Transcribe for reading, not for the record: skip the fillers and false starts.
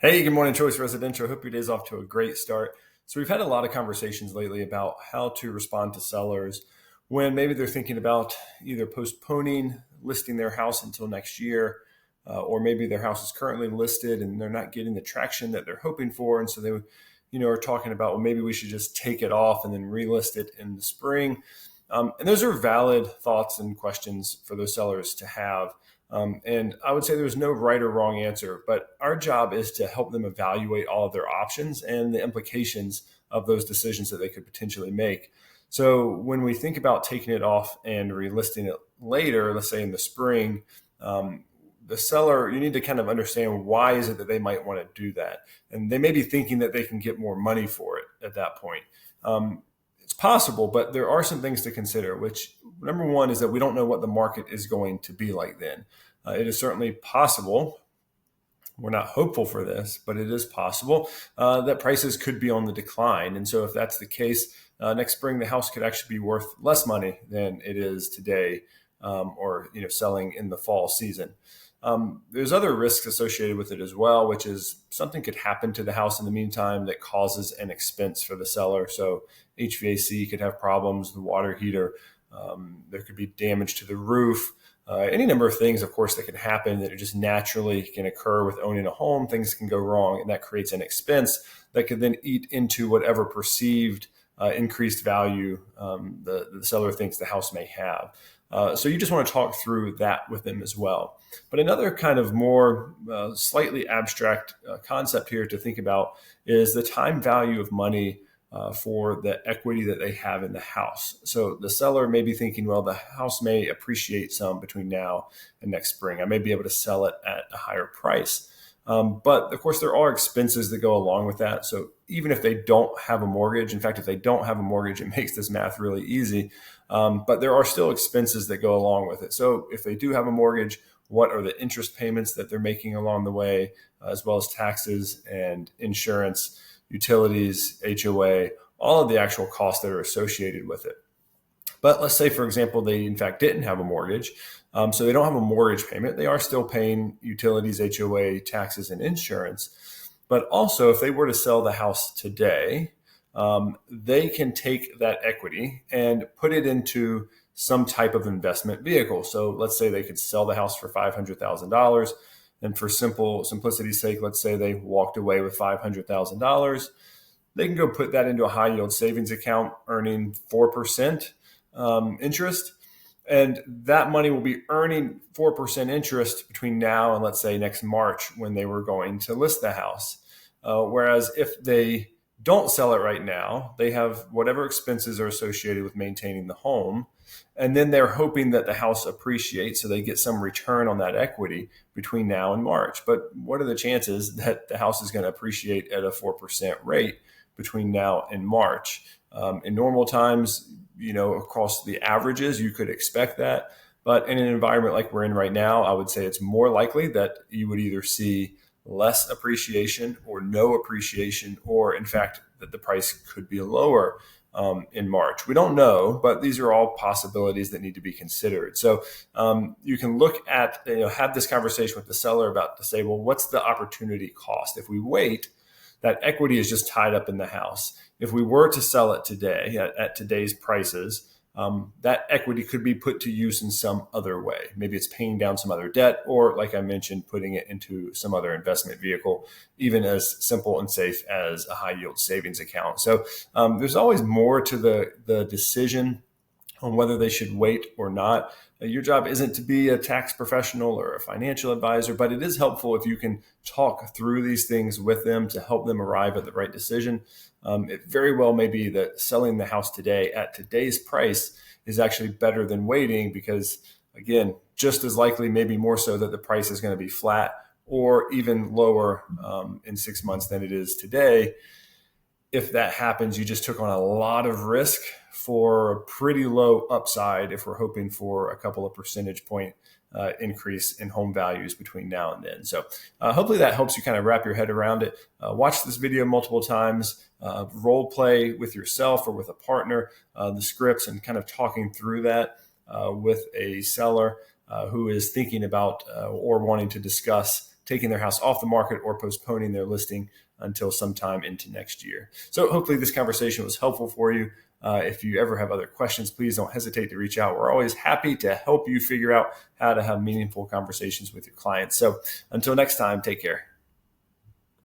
Hey, good morning, Choice Residential. Hope your day's off to a great start. So, we've had a lot of conversations lately about how to respond to sellers when maybe they're thinking about either postponing listing their house until next year, or maybe their house is currently listed and they're not getting the traction that they're hoping for. And so they, are talking about, well, maybe we should just take it off and then relist it in the spring. And those are valid thoughts and questions for those sellers to have. And I would say there's no right or wrong answer, but our job is to help them evaluate all of their options and the implications of those decisions that they could potentially make. So when we think about taking it off and relisting it later, let's say in the spring, the seller, you need to kind of understand why is it that they might want to do that. And they may be thinking that they can get more money for it at that point. It's possible, but there are some things to consider, which number one is that we don't know what the market is going to be like then. It is certainly possible. We're not hopeful for this, but it is possible that prices could be on the decline. And so if that's the case, next spring, the house could actually be worth less money than it is today, or selling in the fall season. There's other risks associated with it as well, which is something could happen to the house in the meantime that causes an expense for the seller. So HVAC could have problems, the water heater, there could be damage to the roof, any number of things, of course, that can happen that just naturally can occur with owning a home. Things can go wrong, and that creates an expense that could then eat into whatever perceived increased value the seller thinks the house may have. So you just want to talk through that with them as well. But another kind of more slightly abstract concept here to think about is the time value of money for the equity that they have in the house. So the seller may be thinking, well, the house may appreciate some between now and next spring. I may be able to sell it at a higher price. But of course, there are expenses that go along with that. So even if they don't have a mortgage, in fact, if they don't have a mortgage, it makes this math really easy. But there are still expenses that go along with it. So if they do have a mortgage, what are the interest payments that they're making along the way, as well as taxes and insurance, utilities, HOA, all of the actual costs that are associated with it. But let's say, for example, they in fact didn't have a mortgage. So they don't have a mortgage payment. They are still paying utilities, HOA, taxes, and insurance. But also, if they were to sell the house today, they can take that equity and put it into some type of investment vehicle. So let's say they could sell the house for $500,000. And for simplicity's sake, let's say they walked away with $500,000. They can go put that into a high yield savings account earning 4% interest. And that money will be earning 4% interest between now and, let's say, next March when they were going to list the house. Whereas if they don't sell it right now, they have whatever expenses are associated with maintaining the home. And then they're hoping that the house appreciates so they get some return on that equity between now and March. But what are the chances that the house is going to appreciate at a 4% rate between now and March? In normal times, across the averages, you could expect that. But in an environment like we're in right now, I would say it's more likely that you would either see less appreciation or no appreciation, or in fact, that the price could be lower in March. We don't know, but these are all possibilities that need to be considered. So you can look at, have this conversation with the seller about to say, well, what's the opportunity cost? If we wait, that equity is just tied up in the house. If we were to sell it today at today's prices, that equity could be put to use in some other way. Maybe it's paying down some other debt, or like I mentioned, putting it into some other investment vehicle, even as simple and safe as a high yield savings account. So there's always more to the decision on whether they should wait or not. Your job isn't to be a tax professional or a financial advisor, but it is helpful if you can talk through these things with them to help them arrive at the right decision. It very well may be that selling the house today at today's price is actually better than waiting because, again, just as likely, maybe more so, that the price is going to be flat or even lower in 6 months than it is today. If that happens, you just took on a lot of risk for a pretty low upside if we're hoping for a couple of percentage point increase in home values between now and then. So hopefully that helps you kind of wrap your head around it. Watch this video multiple times, role play with yourself or with a partner, the scripts, and kind of talking through that with a seller who is thinking about or wanting to discuss taking their house off the market or postponing their listing until sometime into next year. So hopefully this conversation was helpful for you. If you ever have other questions, please don't hesitate to reach out. We're always happy to help you figure out how to have meaningful conversations with your clients. So until next time, take care.